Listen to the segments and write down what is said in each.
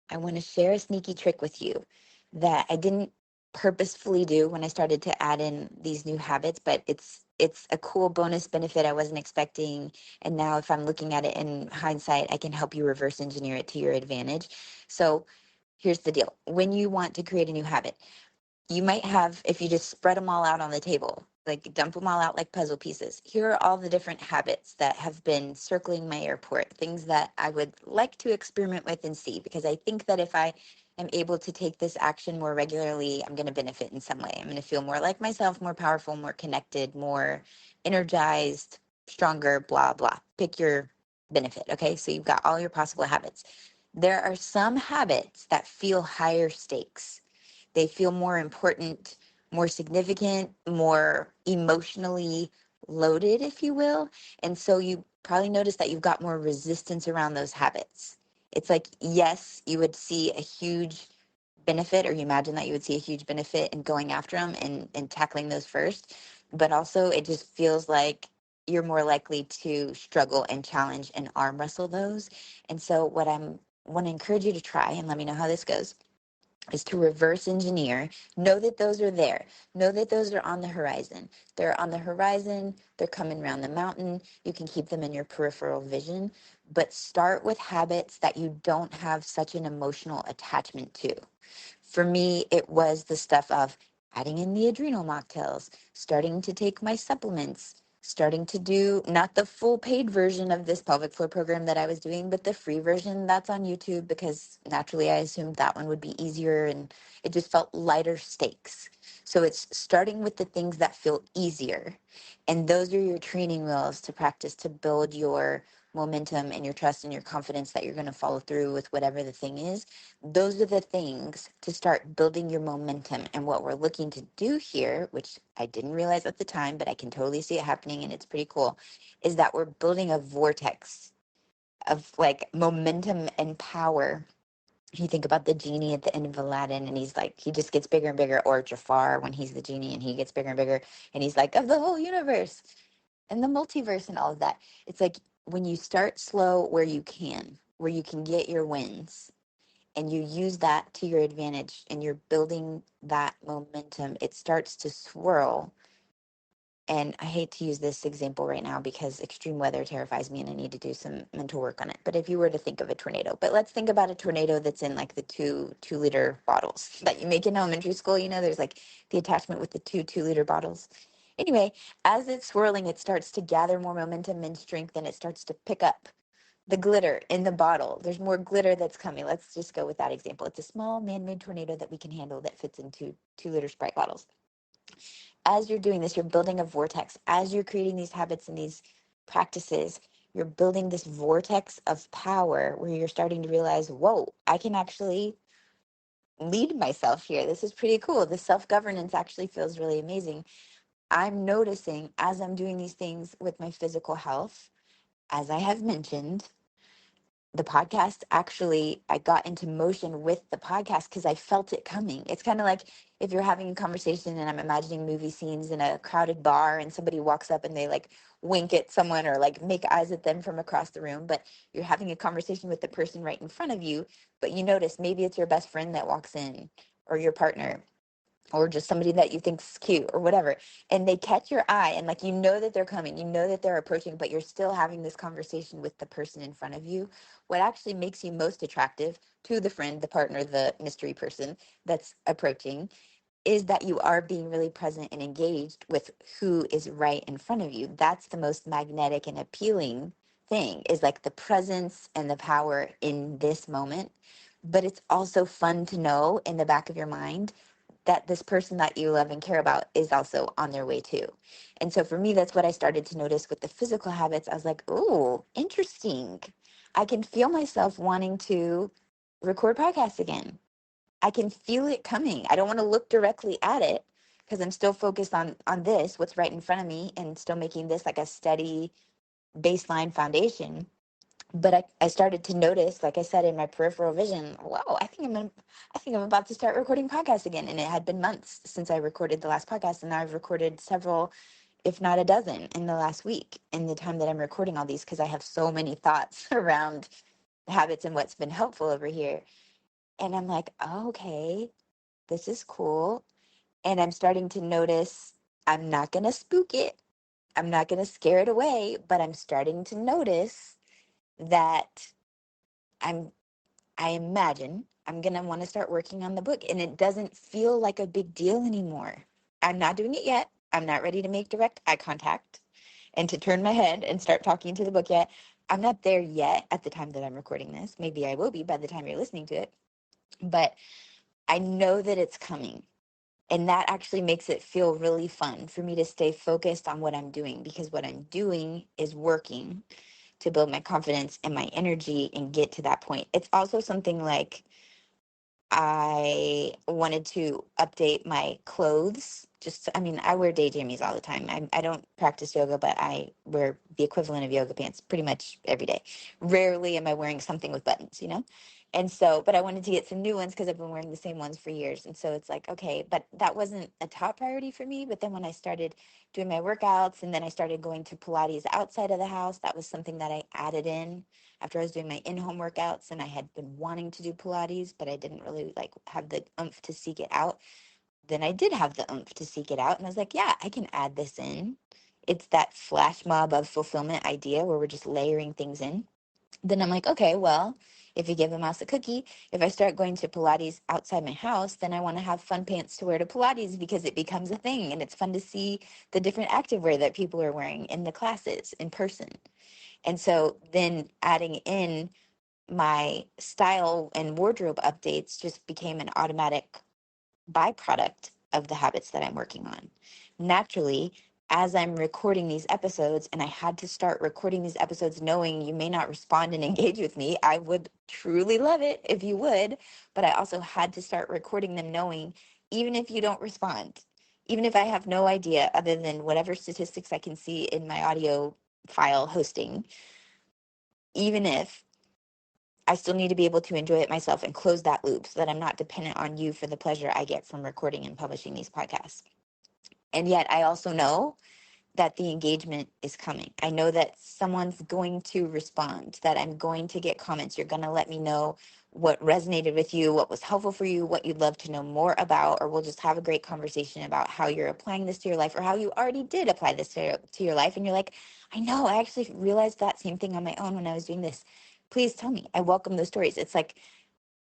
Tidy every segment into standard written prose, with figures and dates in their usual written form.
I want to share a sneaky trick with you that I didn't purposefully do when I started to add in these new habits, but it's a cool bonus benefit I wasn't expecting. And now if I'm looking at it in hindsight, I can help you reverse engineer it to your advantage. So here's the deal. When you want to create a new habit, you might have, if you just spread them all out on the table, like dump them all out like puzzle pieces. Here are all the different habits that have been circling my airport, things that I would like to experiment with and see, because I think that if I am able to take this action more regularly, I'm going to benefit in some way. I'm going to feel more like myself, more powerful, more connected, more energized, stronger, blah, blah. Pick your benefit. Okay. So you've got all your possible habits. There are some habits that feel higher stakes. They feel more important, more significant, more emotionally loaded, if you will. And so you probably notice that you've got more resistance around those habits. It's like, yes, you would see a huge benefit, or you imagine that you would see a huge benefit in going after them and tackling those first. But also, it just feels like you're more likely to struggle and challenge and arm wrestle those. And so, what I'm want to encourage you to try, and let me know how this goes, is to reverse engineer. Know that those are there. Know that those are on the horizon. They're on the horizon. They're coming around the mountain. You can keep them in your peripheral vision, but start with habits that you don't have such an emotional attachment to. For me, it was the stuff of adding in the adrenal mocktails, starting to take my supplements, starting to do not the full paid version of this pelvic floor program that I was doing, but the free version that's on YouTube, because naturally I assumed that one would be easier and it just felt lighter stakes. So it's starting with the things that feel easier. And those are your training wheels to practice to build your momentum and your trust and your confidence that you're going to follow through with whatever the thing is. Those are the things to start building your momentum. And what we're looking to do here, which I didn't realize at the time, but I can totally see it happening and it's pretty cool, is that we're building a vortex of like momentum and power. You think about the genie at the end of Aladdin, and he's like, he just gets bigger and bigger, or Jafar when he's the genie and he gets bigger and bigger, and he's like, of the whole universe and the multiverse and all of that. It's like when you start slow where you can get your wins and you use that to your advantage and you're building that momentum, it starts to swirl. And I hate to use this example right now because extreme weather terrifies me and I need to do some mental work on it. But if you were to think of a tornado, but let's think about a tornado that's in like the two-liter bottles that you make in elementary school. You know, there's like the attachment with the 2 2-liter bottles. Anyway, as it's swirling, it starts to gather more momentum and strength and it starts to pick up the glitter in the bottle. There's more glitter that's coming. Let's just go with that example. It's a small man-made tornado that we can handle that fits into 2-liter Sprite bottles. As you're doing this, you're building a vortex. As you're creating these habits and these practices, you're building this vortex of power where you're starting to realize, whoa, I can actually lead myself here. This is pretty cool. The self-governance actually feels really amazing. I'm noticing as I'm doing these things with my physical health, as I have mentioned, the podcast actually, I got into motion with the podcast because I felt it coming. It's kind of like if you're having a conversation and I'm imagining movie scenes in a crowded bar and somebody walks up and they like wink at someone or like make eyes at them from across the room, but you're having a conversation with the person right in front of you, but you notice maybe it's your best friend that walks in or your partner or just somebody that you think's cute or whatever, and they catch your eye and like you know that they're coming, you know that they're approaching, but you're still having this conversation with the person in front of you. What actually makes you most attractive to the friend, the partner, the mystery person that's approaching is that you are being really present and engaged with who is right in front of you. That's the most magnetic and appealing thing, is like the presence and the power in this moment. But it's also fun to know in the back of your mind that this person that you love and care about is also on their way too. And so for me, that's what I started to notice with the physical habits. I was like, oh, interesting. I can feel myself wanting to record podcasts again. I can feel it coming. I don't want to look directly at it because I'm still focused on this, what's right in front of me, and still making this like a steady baseline foundation. But I started to notice, like I said, in my peripheral vision, whoa, I think I'm about to start recording podcasts again. And it had been months since I recorded the last podcast, and now I've recorded several, if not a dozen, in the last week. In the time that I'm recording all these, because I have so many thoughts around habits and what's been helpful over here. And I'm like, oh, okay, this is cool. And I'm starting to notice I'm not going to spook it. I'm not going to scare it away, but I'm starting to notice that I'm I imagine I'm going to want to start working on the book, and it doesn't feel like a big deal anymore. I'm not doing it yet. I'm not ready to make direct eye contact and to turn my head and start talking to the book yet. I'm not there yet at the time that I'm recording this. Maybe I will be by the time you're listening to it, but I know that it's coming. And that actually makes it feel really fun for me to stay focused on what I'm doing, because what I'm doing is working to build my confidence and my energy and get to that point. It's also something like I wanted to update my clothes. Just, I mean, I wear day jammies all the time. I don't practice yoga, but I wear the equivalent of yoga pants pretty much every day. Rarely am I wearing something with buttons, you know? And so, but I wanted to get some new ones because I've been wearing the same ones for years. And so it's like, okay, but that wasn't a top priority for me. But then when I started doing my workouts and then I started going to Pilates outside of the house, that was something that I added in after I was doing my in-home workouts, and I had been wanting to do Pilates, but I didn't really like have the oomph to seek it out. Then I did have the oomph to seek it out, and I was like, yeah, I can add this in. It's that flash mob of fulfillment idea where we're just layering things in. Then I'm like, okay, well, if you give a mouse a cookie, if I start going to Pilates outside my house, then I want to have fun pants to wear to Pilates because it becomes a thing, and it's fun to see the different activewear that people are wearing in the classes in person. And so then adding in my style and wardrobe updates just became an automatic byproduct of the habits that I'm working on. Naturally, as I'm recording these episodes, and I had to start recording these episodes knowing you may not respond and engage with me, I would truly love it if you would, but I also had to start recording them knowing even if you don't respond, even if I have no idea other than whatever statistics I can see in my audio file hosting, even if I still need to be able to enjoy it myself and close that loop so that I'm not dependent on you for the pleasure I get from recording and publishing these podcasts. And yet I also know that the engagement is coming. I know that someone's going to respond, that I'm going to get comments. You're going to let me know what resonated with you, what was helpful for you, what you'd love to know more about, or we'll just have a great conversation about how you're applying this to your life or how you already did apply this to your life. And you're like, I know, I actually realized that same thing on my own when I was doing this. Please tell me. I welcome those stories. It's like,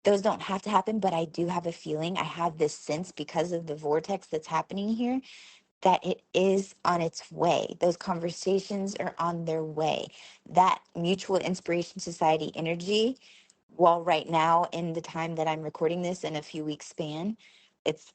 those don't have to happen, but I do have a feeling. I have this sense because of the vortex that's happening here that it is on its way. Those conversations are on their way. That mutual inspiration society energy, while right now in the time that I'm recording this in a few weeks span, it's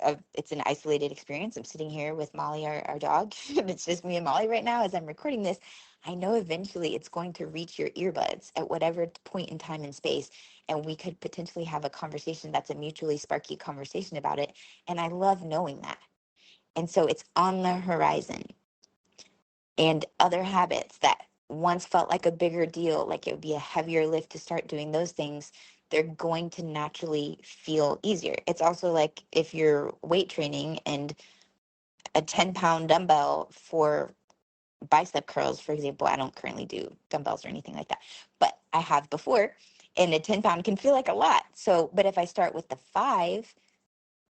an isolated experience. I'm sitting here with Molly, our dog, and it's just me and Molly right now as I'm recording this. I know eventually it's going to reach your earbuds at whatever point in time and space, and we could potentially have a conversation that's a mutually sparky conversation about it. And I love knowing that. And so it's on the horizon. And other habits that once felt like a bigger deal, like it would be a heavier lift to start doing those things, they're going to naturally feel easier. It's also like if you're weight training and a 10-pound dumbbell for bicep curls, for example, I don't currently do dumbbells or anything like that, but I have before, and a 10-pound can feel like a lot. So, but if I start with the 5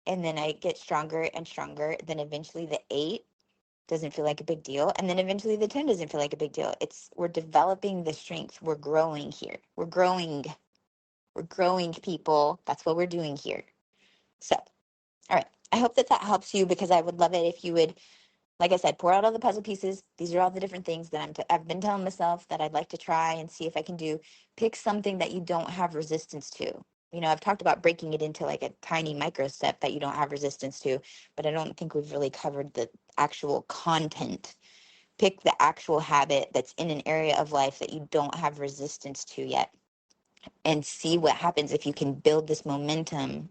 and then I get stronger and stronger, then eventually the 8 doesn't feel like a big deal. And then eventually the 10 doesn't feel like a big deal. We're developing the strength. We're growing here. We're growing. We're growing, people. That's what we're doing here. So, all right. I hope that that helps you, because I would love it if you would, like I said, pour out all the puzzle pieces. These are all the different things that I've been telling myself that I'd like to try and see if I can do. Pick something that you don't have resistance to. You know, I've talked about breaking it into like a tiny micro step that you don't have resistance to, but I don't think we've really covered the actual content. Pick the actual habit that's in an area of life that you don't have resistance to yet, and see what happens if you can build this momentum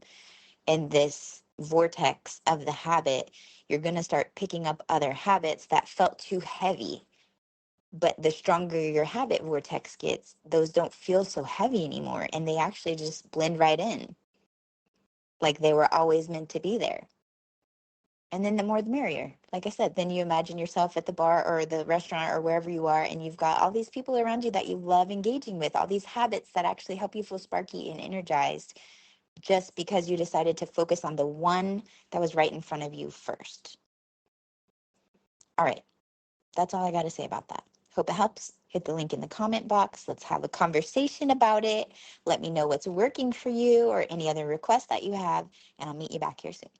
and this vortex of the habit. You're going to start picking up other habits that felt too heavy. But the stronger your habit vortex gets, those don't feel so heavy anymore. And they actually just blend right in, like they were always meant to be there. And then the more the merrier. Like I said, then you imagine yourself at the bar or the restaurant or wherever you are, and you've got all these people around you that you love engaging with, all these habits that actually help you feel sparky and energized. just because you decided to focus on the one that was right in front of you first. All right, that's all I got to say about that. Hope it helps. Hit the link in the comment box. Let's have a conversation about it. Let me know what's working for you or any other requests that you have, and I'll meet you back here soon.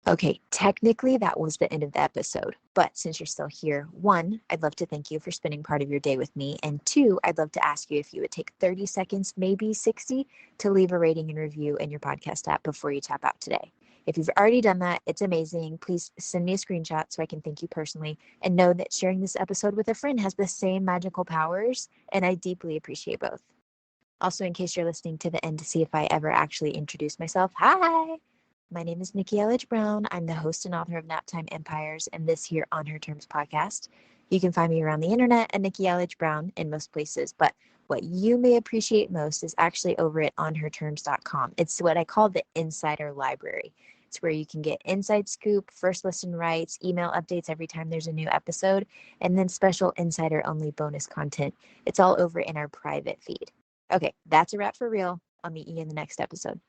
Okay, technically that was the end of the episode, but since you're still here, one, I'd love to thank you for spending part of your day with me, and two, I'd love to ask you if you would take 30 seconds, maybe 60, to leave a rating and review in your podcast app before you tap out today. If you've already done that, it's amazing. Please send me a screenshot so I can thank you personally, and know that sharing this episode with a friend has the same magical powers, and I deeply appreciate both. Also, in case you're listening to the end to see if I ever actually introduce myself, hi! My name is Nikki Elledge Brown. I'm the host and author of Naptime Empires and this here On Her Terms podcast. You can find me around the internet at Nikki Elledge Brown in most places, but what you may appreciate most is actually over at onherterms.com. It's what I call the insider library. It's where you can get inside scoop, first listen rights, email updates every time there's a new episode, and then special insider only bonus content. It's all over in our private feed. Okay, that's a wrap for real. I'll meet you in the next episode.